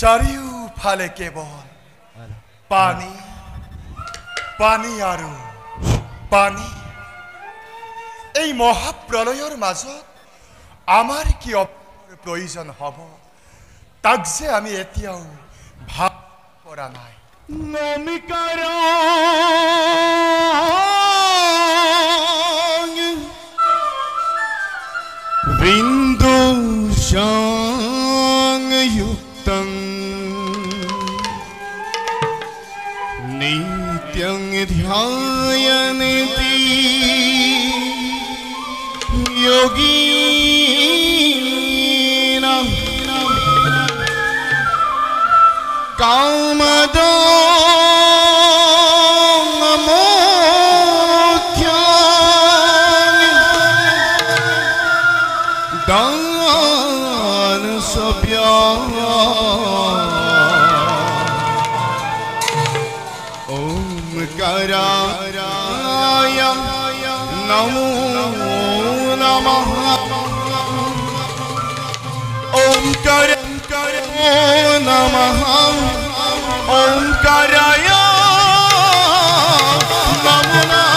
চাৰিওফালে কেৱল পানী পানী আৰু পানী এই মহাপ্ৰলয়ৰ মাজত আমাৰ কি প্ৰয়োজন হ'ব তাক যে আমি এতিয়াও ভাব কৰা নাই নমিকাৰ বিন্দু সংযুক্তং নিত্যং ধ্যায়ন্তি योगिनः कामदो मोक्षं दानसभ्यः ओंकाराय नमो नमः ओंकार नमः ओंकाराय नमो नमः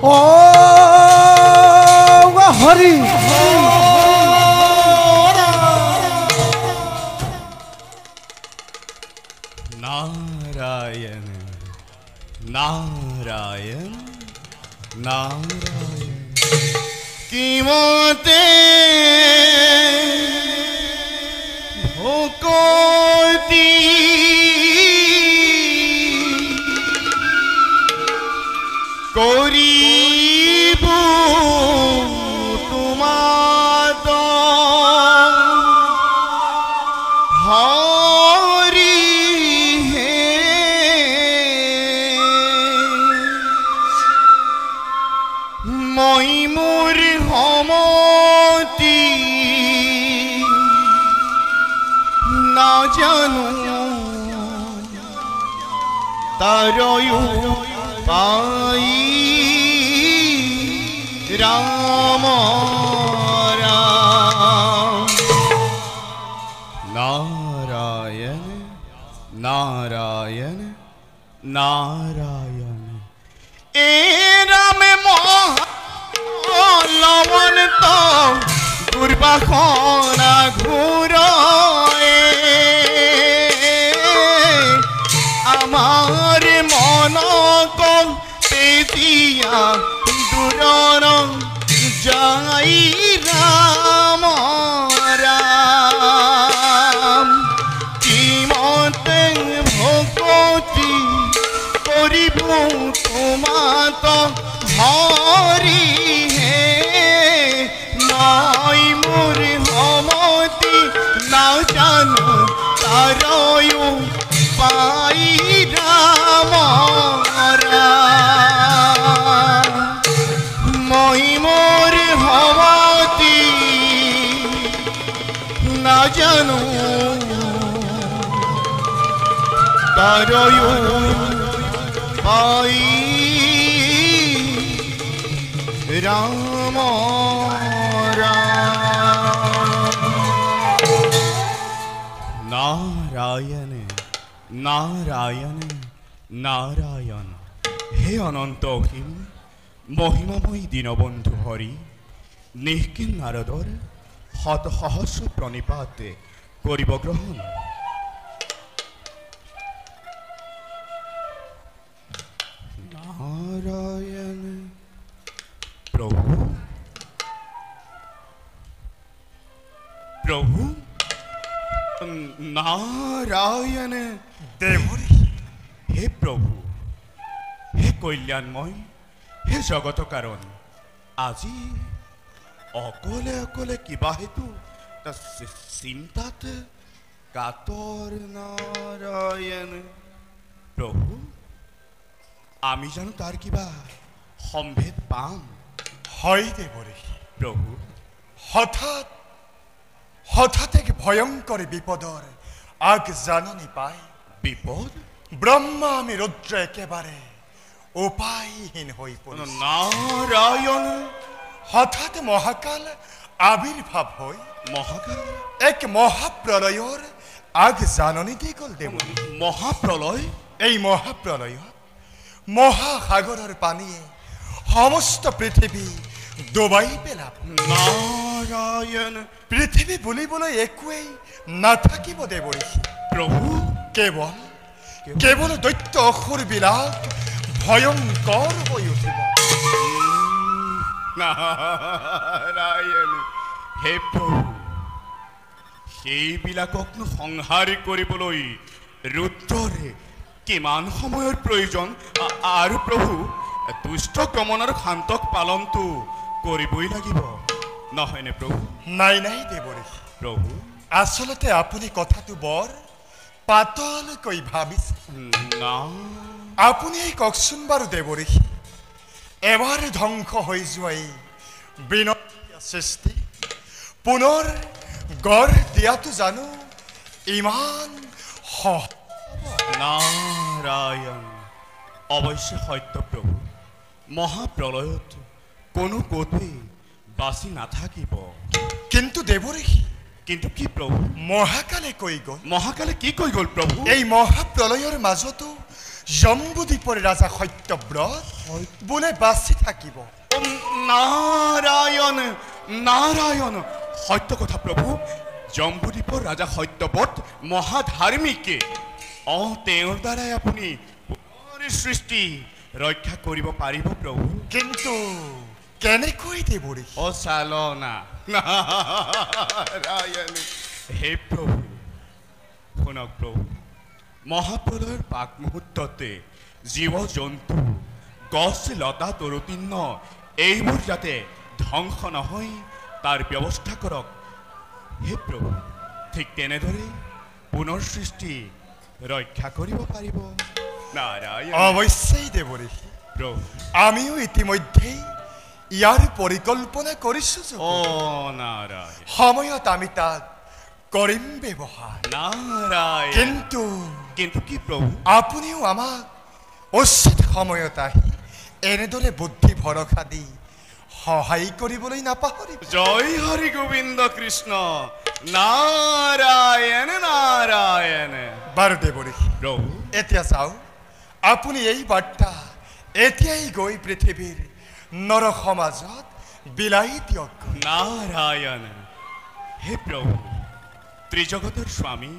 ओ हरि नारायण नारायण नारायण किमते भोकोती करिबु तुमात हरि हे মই মোর সমতি না জানো তারয়ু পাই রাম রাম নারায়ণ নারায়ণ নারায়ণ এ রামে লবণ তো দুর্বাসনা ঘুর আমার মন কম পেতিয়া দূর যাই রাম রাম কিমতে ভকতি করিব তোমাত হরি হে নাই মোর সমতি না জানো তারয়ু পাই রাম রাম মই মোর সমতি না জানো তারয়ু পাই রাম নারায়ণ নারায়ণ নারায়ণ হে অনন্ত অসীম মহিমাময়ী দীনবন্ধু হরি নিষ্কিন নারদর শত সহস্র প্রণিপাত করিব গ্রহণ নারায়ণ প্রভু প্রভু নারায়ণ দেৱৰী হে প্ৰভু হে কল্যাণময় হে জগত কাৰণ আজি অকলে অকলে কিবা হেতু চিন্তাত কাতৰ নাৰায়ণ প্ৰভু আমি জানো তাৰ কিবা সম্ভেদ পাম হয় দেৱৰী প্ৰভু হঠাৎ এক ভয়ংকৰ বিপদৰ আগ জাননী পাই বিপদ ব্ৰহ্মা আমি ৰুদ্ৰ একেবাৰে উপায়হীন হৈ পৰিল নাৰায়ণ হঠাৎ মহাকাল আবিৰ্ভাব হয় মহাকাল এক মহাপ্ৰলয়ৰ আগ জাননী দি গল দেবৰী মহাপ্ৰলয় এই মহাপ্ৰলয়ত মহাসাগৰৰ পানীয়ে সমস্ত পৃথিৱী ডুবাই পেলাব নাৰায়ণ পৃথিৱী বুলিবলৈ একোৱেই নাথাকিব দেৱৰী প্ৰভু কেৱল দৈত্য অসুৰবিলাক ভয়ংকৰ হৈ উঠিব নাৰায়ণ হে প্ৰভু সেইবিলাককনো সংহাৰ কৰিবলৈ ৰুদ্ৰৰে কিমান সময়ৰ প্ৰয়োজন আৰু প্ৰভু দুষ্ট ক্ৰমণৰ শান্তক পালনটো কৰিবই লাগিব নহয়নে প্ৰভু নাই দেৱৰী প্ৰভু আচলতে আপুনি কথাটো বৰ পাতলকৈ ভাবিছে না আপুনি কওকচোন বাৰু দেৱৰী এবাৰ ধ্বংস হৈ যোৱাই বিনয় সৃষ্টি পুনৰ গঢ় দিয়াটো জানো ইমান নাৰায়ণ অৱশ্যে সত্য প্ৰভু মহাপ্ৰলয়ত কোনো ক'তোৱেই বাচি নাথাকিব কিন্তু দেৱৰী কিন্তু কি প্ৰভু মহাকালে কি কৈ গ'ল প্ৰভু এই মহাপ্ৰলয়ৰ মাজতো জম্বুদ্বীপৰ ৰাজা সত্যব্ৰত বোলে বাচি থাকিব নাৰায়ণ নাৰায়ণ সত্য কথা প্ৰভু জম্বুদ্বীপৰ ৰাজা সত্যব্ৰত মহাধাৰ্মিকে তেওঁৰ দ্বাৰাই আপুনি সৃষ্টি ৰক্ষা কৰিব পাৰিব প্ৰভু কিন্তু কেনেকৈ দেৱৰী অচালনা নাৰায়ণ হে প্ৰভু শুনক প্ৰভু মহাপ্ৰলয়ৰ পাক মুহূৰ্ততে জীৱ জন্তু গছ লতা তৰুতীৰ্ণ এইবোৰ যাতে ধ্বংস নহয় তাৰ ব্যৱস্থা কৰক হে প্ৰভু ঠিক তেনেদৰে পুনৰ সৃষ্টি ৰক্ষা কৰিব পাৰিব নাৰায়ণ অৱশ্যেই দেৱৰী প্ৰভু আমিও ইতিমধ্যেই ইয়াৰ পৰিকল্পনা কৰিছোঁ নাৰায়ণ সময়ত আমি তাক কৰিম ব্যৱহাৰ নাৰায়ণ কিন্তু কি প্ৰভু আপুনিও আমাক উচিত সময়ত আহি এনেদৰে বুদ্ধি ভৰসা দি সহায় কৰিবলৈ নাপাহৰিব জয় হৰি গোবিন্দ কৃষ্ণ নাৰায়ণ নাৰায়ণ বাৰু দেৱৰী প্ৰভু এতিয়া চাওক আপুনি এই বাৰ্তা এতিয়াই গৈ পৃথিৱীৰ নৰ সমাজত বিলাই দিয়ক নাৰায়ণ হে প্ৰভু ত্ৰিজগতৰ স্বামী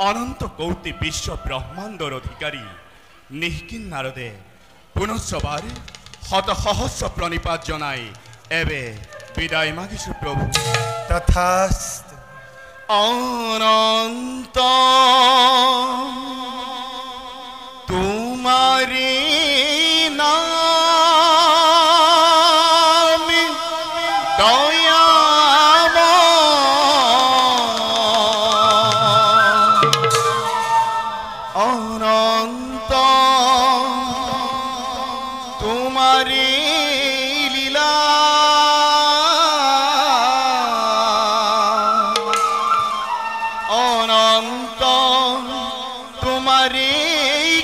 অনন্ত কৌটি বিশ্ব ব্ৰহ্মাণ্ডৰ অধিকাৰী নিষ্কিন নাৰদে পুনঃসবাৰ শত সহস্ৰ প্ৰণিপাত জনাই এবে বিদায় মাগিছো প্ৰভু তথাস্তু অনন্ত তোমারি নাম দয়াম অনন্ত তোমারি লীলা অনন্ত তোমারি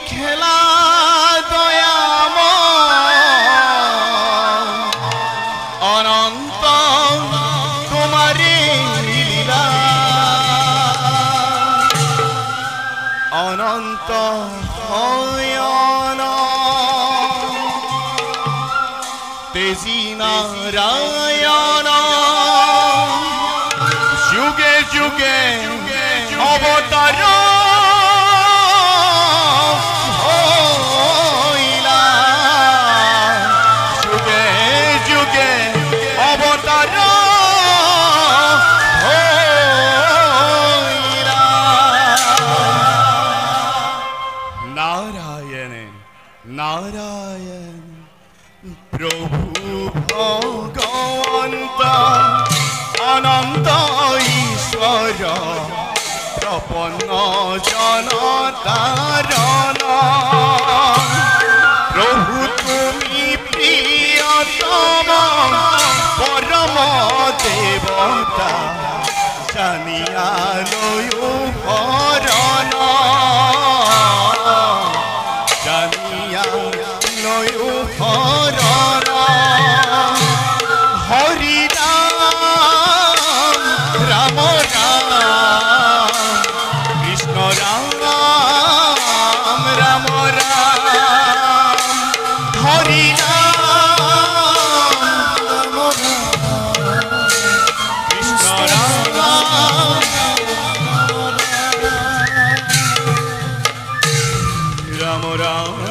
খেলা দয়াম অনন্ত তোমারি লীলা অনন্ত হয়ন তেজি নারায়ণ যুগে যুগে অবতার হইলা যুগে যুগে অবতার হইলা নারায়ণ নারায়ণ প্রভু ভগবন্ত অনন্ত ঈশ্বর প্রপন্ন জনতারণ প্রভু তুমি প্রিয়তম পরম দেবতা জানিয়া লয়ু হরণ জানিয়া লয়ু হরণ হরি রাম রাম রাম কৃষ্ণ রাম রাম রাম হরি রাম কৃষ্ণ রাম রাম রাম